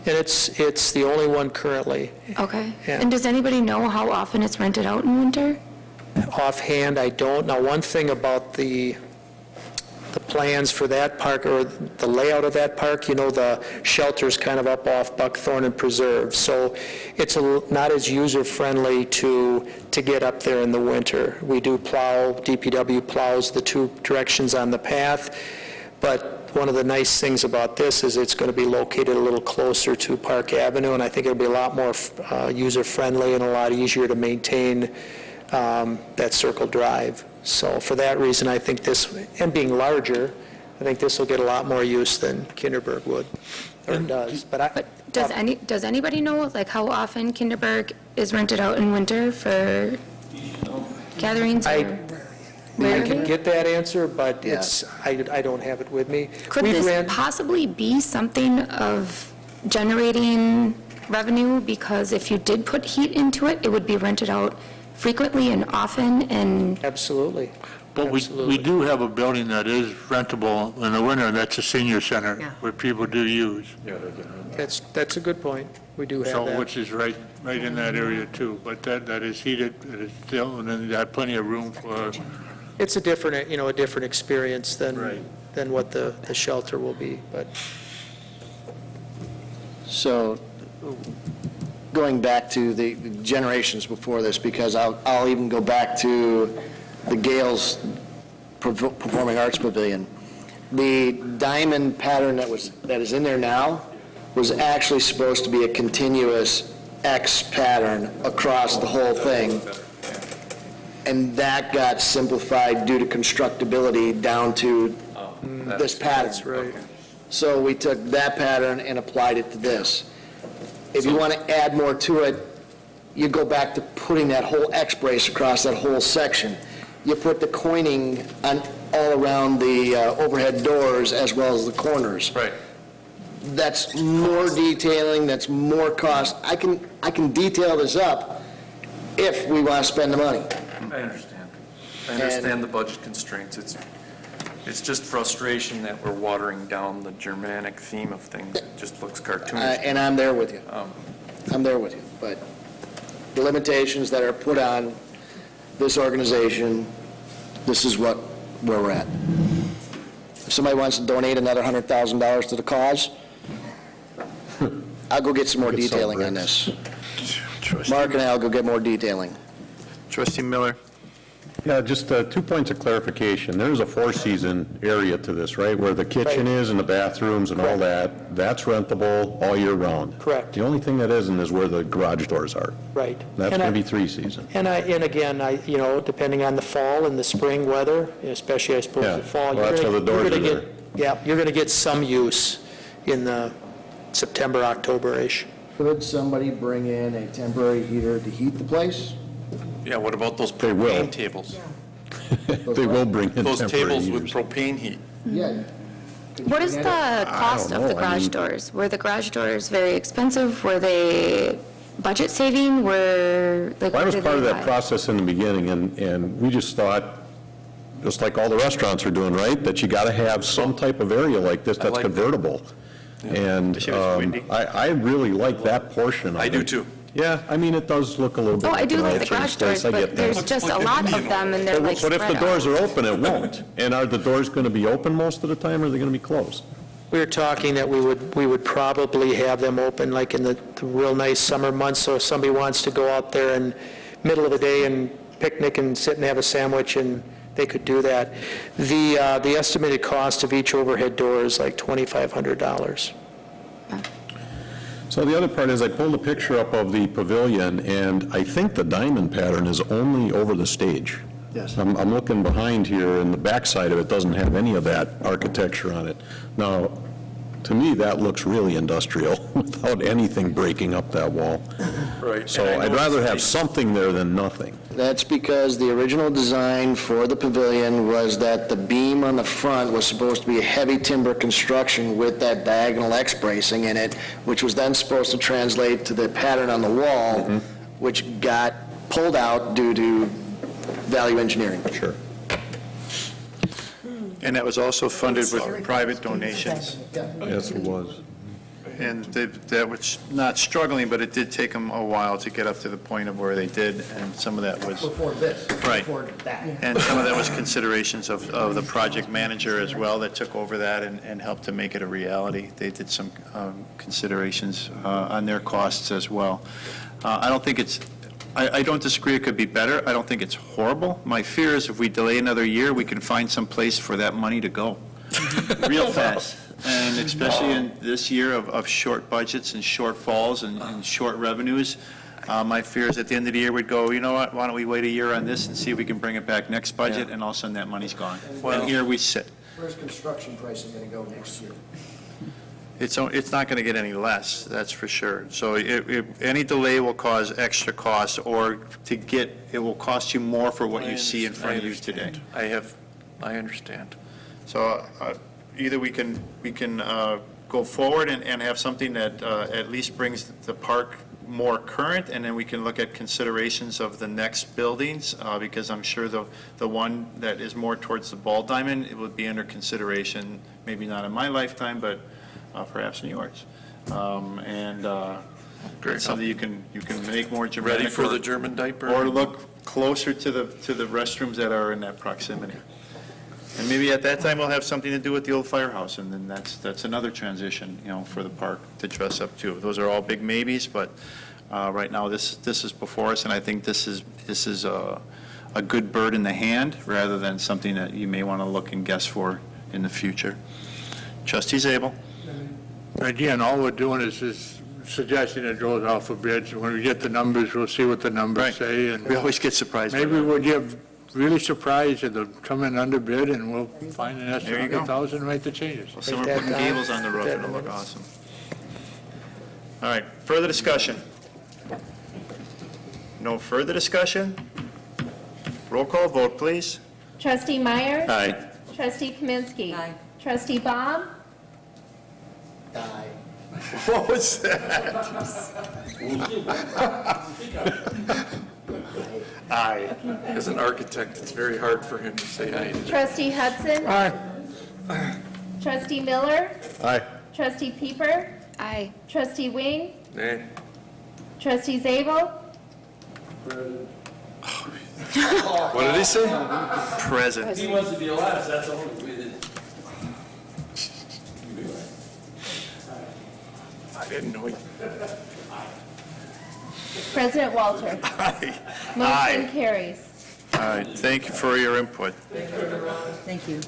And it's the only one currently. Okay. Yeah. And does anybody know how often it's rented out in winter? Offhand, I don't. Now, one thing about the plans for that park, or the layout of that park, the shelter's kind of up off Buckthorn and Preserve, so it's not as user-friendly to get up there in the winter. We do plow, DPW plows the two directions on the path, but one of the nice things about this is it's going to be located a little closer to Park Avenue, and I think it'll be a lot more user-friendly and a lot easier to maintain that Circle Drive. So for that reason, I think this, and being larger, I think this will get a lot more use than Kinderberg would, or does. But does anybody know, like, how often Kinderberg is rented out in winter for gatherings? I Rarely? can get that answer, but I don't have it with me. Could this possibly be something of generating revenue? Because if you did put heat into it, it would be rented out frequently and often, and... Absolutely. But we do have a building that is rentable in the winter, that's a senior center, where people do use. That's a good point. We do have So, that. which is right in that area too, but that is heated, it is still, and then you have plenty of room for It's a different, a different experience than what the shelter will be, but. So, going back to the generations before this, because I'll even go back to the Gales Performing Arts Pavilion. The diamond pattern that is in there now was actually supposed to be a continuous X pattern across the whole thing. And that got simplified due to constructability down to this pattern. That's right. So we took that pattern and applied it to this. If you want to add more to it, you go back to putting that whole X brace across that whole section. You put the coining on all around the overhead doors as well as the corners. Right. That's more detailing, that's more cost. I can detail this up if we want to spend the money. I understand. I understand the budget constraints. It's just frustration that we're watering down the Germanic theme of things. It just looks cartoonish. And I'm there with you. But the limitations that are put on this organization, this is where we're at. If somebody wants to donate another $100,000 to the cause, I'll go get some more detailing on this. Mark and I'll go get more detailing. Trustee Miller? Yeah, just 2 points of clarification. There's a four-season area to this, right, where the kitchen is and the bathrooms and all that. That's rentable all year round. Correct. The only thing that isn't is where the garage doors are. Right. That's going to be 3 season. And again, depending on the fall and the spring weather, especially I suppose Yeah, the fall. well, that's why the doors are there. Yeah, you're going to get some use in the September, October-ish. Could somebody bring in a temporary heater to heat the place? Yeah, what about those They will. propane tables? They will bring in Those temporary tables with heaters. propane heat? Yeah. What is the cost of know. the I garage mean- doors? Were the garage doors very expensive? Were they budget saving? Well, I was part of that process in the beginning, and we just thought, just like all the restaurants are doing, right, that you got to have some type of area like this that's like that. convertible. And Especially if it's windy. I really like that portion of it. I do too. Yeah, I mean, it does look a little bit. Oh, I do like the nicer garage space, doors, I but get that. there's just a lot of them, and they're like But if spread the doors out. are open, it won't. And are the doors going to be open most of the time, or are they going to be closed? We were talking that we would probably have them open like in the real nice summer months, so if somebody wants to go out there in middle of the day and picnic and sit and have a sandwich, and they could do that. The estimated cost of each overhead door is like $2,500. So the other part is I pulled a picture up of the pavilion, and I think the diamond pattern is only over the stage. Yes. I'm looking behind here, and the backside of it doesn't have any of that architecture on it. Now, to me, that looks really industrial, without anything breaking up that wall. Right. So And I I'd know rather it's have something there than nothing. That's because the original design for the pavilion was that the beam on the front was supposed to be a heavy timber construction with that diagonal X bracing in it, which was then supposed to translate to the pattern on the wall, which got pulled out due to value engineering. Sure. And that was also funded with private donations. Yes, it was. And that was not struggling, but it did take them a while to get up to the point of where they did, and some of that was, Before this. Right. Before that. and some of that was considerations of the project manager as well that took over that and helped to make it a reality. They did some considerations on their costs as well. I don't think it's, I don't disagree it could be better. I don't think it's horrible. My fear is if we delay another year, we can find some place for that money to go real fast. And especially in this year of short budgets and shortfalls and short revenues, my fear is at the end of the year, we'd go, you know what, why don't we wait a year on this and see if we can bring it back next budget, and all of a sudden that money's gone. And here we sit. Where's construction pricing going to go next year? It's not going to get any less, that's for sure. So any delay will cause extra costs, or it will cost you more for what you see in front of you today. I understand. So either we can go forward and have something that at least brings the park more current, and then we can look at considerations of the next buildings, because I'm sure the one that is more towards the ball diamond, it would be under consideration, maybe not in my lifetime, but perhaps in yours. Great. Something you can make more Germanic. Ready for or- the German diaper? Or look closer to the restrooms that are in that proximity. And maybe at that time, we'll have something to do with the old firehouse, and then that's another transition, for the park to dress up to. Those are all big maybes, but right now, this is before us, and I think this is a good bird in the hand, rather than something that you may want to look and guess for in the future. Trustee Zabel? Again, all we're doing is suggesting it goes out for bids. When we get the numbers, we'll see what the numbers Right. say, and We always get surprised by maybe that. we'll get really surprised if they'll come in under bid, and we'll find an extra There you go. 100,000 and make the changes. Well, someone that putting down. gables on the roof, it'll look awesome. All right, further discussion? No further discussion? Roll call vote, please. Trustee Meyer. Aye. Trustee Kaminsky. Aye. Trustee Baum. What was that? Aye. As an architect, it's very hard for him to say aye. Trustee Hudson. Aye. Trustee Miller. Aye. Trustee Pieper. Aye. Trustee Wing. Nay. Trustee Zabel. What did he say? Present. He wants to be last, that's all we did. I didn't know he... President Walter. Aye. Motion carries. All right, thank you for your input. Thank you.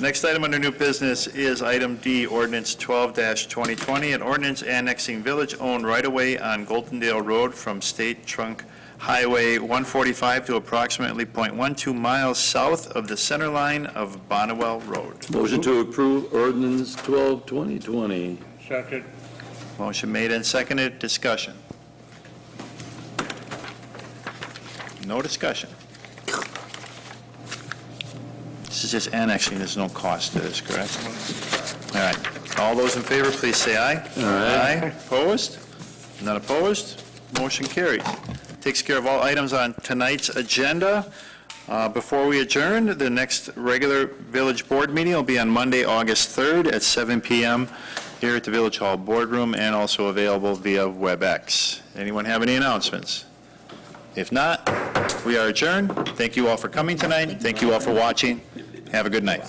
Next item under new business is item D, ordinance 12-2020, an ordinance annexing village-owned right-of-way on Goldendale Road from State Trunk Highway 145 to approximately .12 miles south of the center line of Bonnewell Road. Motion to approve ordinance 12-2020. Second. Motion made and seconded, discussion. No discussion. This is just annexing, there's no cost to this, correct? All right, all those in favor, please say aye. Aye. Opposed? None opposed? Motion carries. Takes care of all items on tonight's agenda. Before we adjourn, the next regular village board meeting will be on Monday, August 3rd at 7 PM here at the Village Hall Boardroom, and also available via WebEx. Anyone have any announcements? If not, we are adjourned. Thank you all for coming tonight. Thank you all for watching. Have a good night.